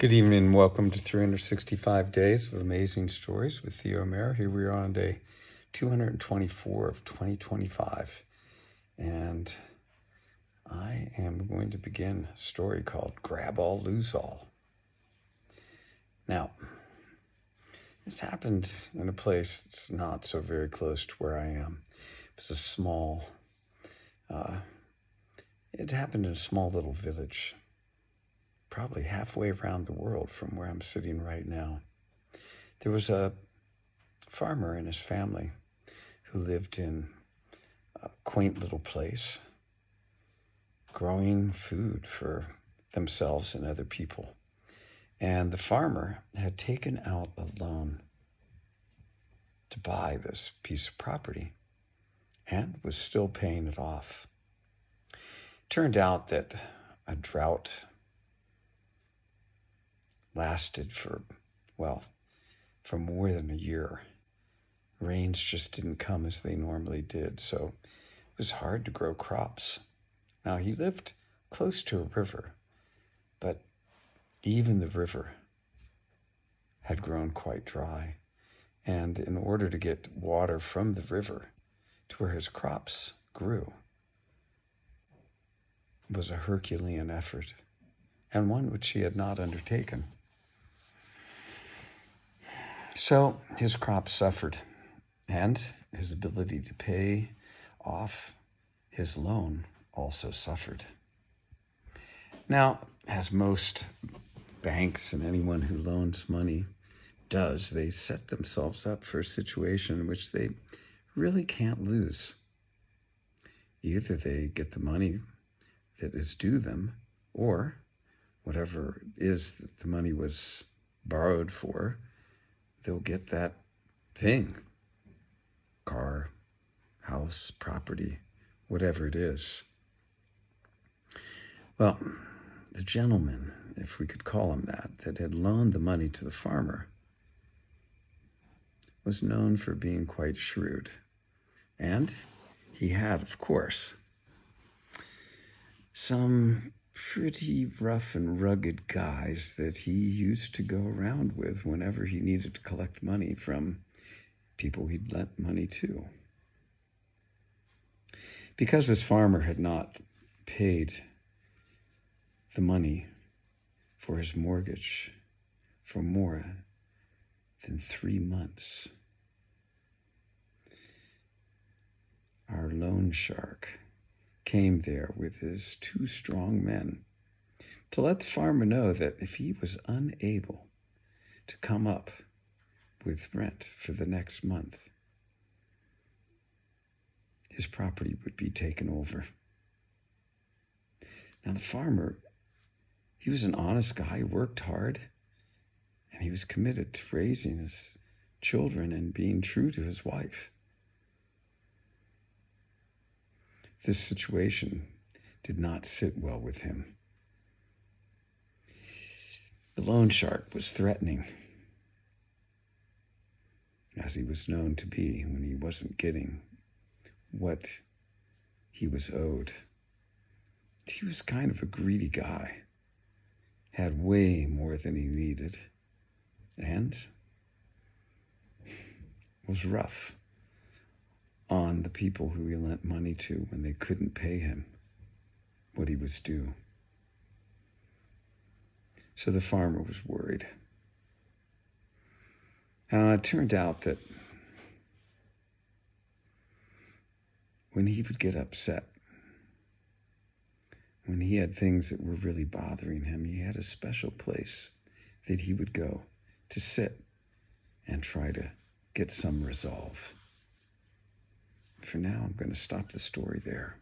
Good evening and welcome to 365 Days of Amazing Stories with Theo Mayer. Here we are on day 224 of 2025. And I am going to begin a story called Grab All, Lose All. Now, this happened in a place that's not so very close to where I am. It happened in a small little village, probably halfway around the world from where I'm sitting right now. There was a farmer and his family who lived in a quaint little place, growing food for themselves and other people. And the farmer had taken out a loan to buy this piece of property and was still paying it off. It turned out that a drought lasted for more than a year. Rains just didn't come as they normally did, so it was hard to grow crops. Now, he lived close to a river, but even the river had grown quite dry. And in order to get water from the river to where his crops grew was a Herculean effort, and one which he had not undertaken. So his crops suffered, and his ability to pay off his loan also suffered. Now, as most banks and anyone who loans money does, they set themselves up for a situation in which they really can't lose. Either they get the money that is due them, or whatever it is that the money was borrowed for, they'll get that thing, car, house, property, whatever it is. Well, the gentleman, if we could call him that had loaned the money to the farmer, was known for being quite shrewd. And he had, of course, some pretty rough and rugged guys that he used to go around with whenever he needed to collect money from people he'd lent money to. Because this farmer had not paid the money for his mortgage for more than 3 months, our loan shark came there with his 2 strong men to let the farmer know that if he was unable to come up with rent for the next month, his property would be taken over. Now, the farmer, he was an honest guy, worked hard, and he was committed to raising his children and being true to his wife. This situation did not sit well with him. The loan shark was threatening, as he was known to be when he wasn't getting what he was owed. He was kind of a greedy guy, had way more than he needed, and was rough on the people who he lent money to when they couldn't pay him what he was due. So the farmer was worried. It turned out that when he would get upset, when he had things that were really bothering him, he had a special place that he would go to sit and try to get some resolve. For now, I'm going to stop the story there.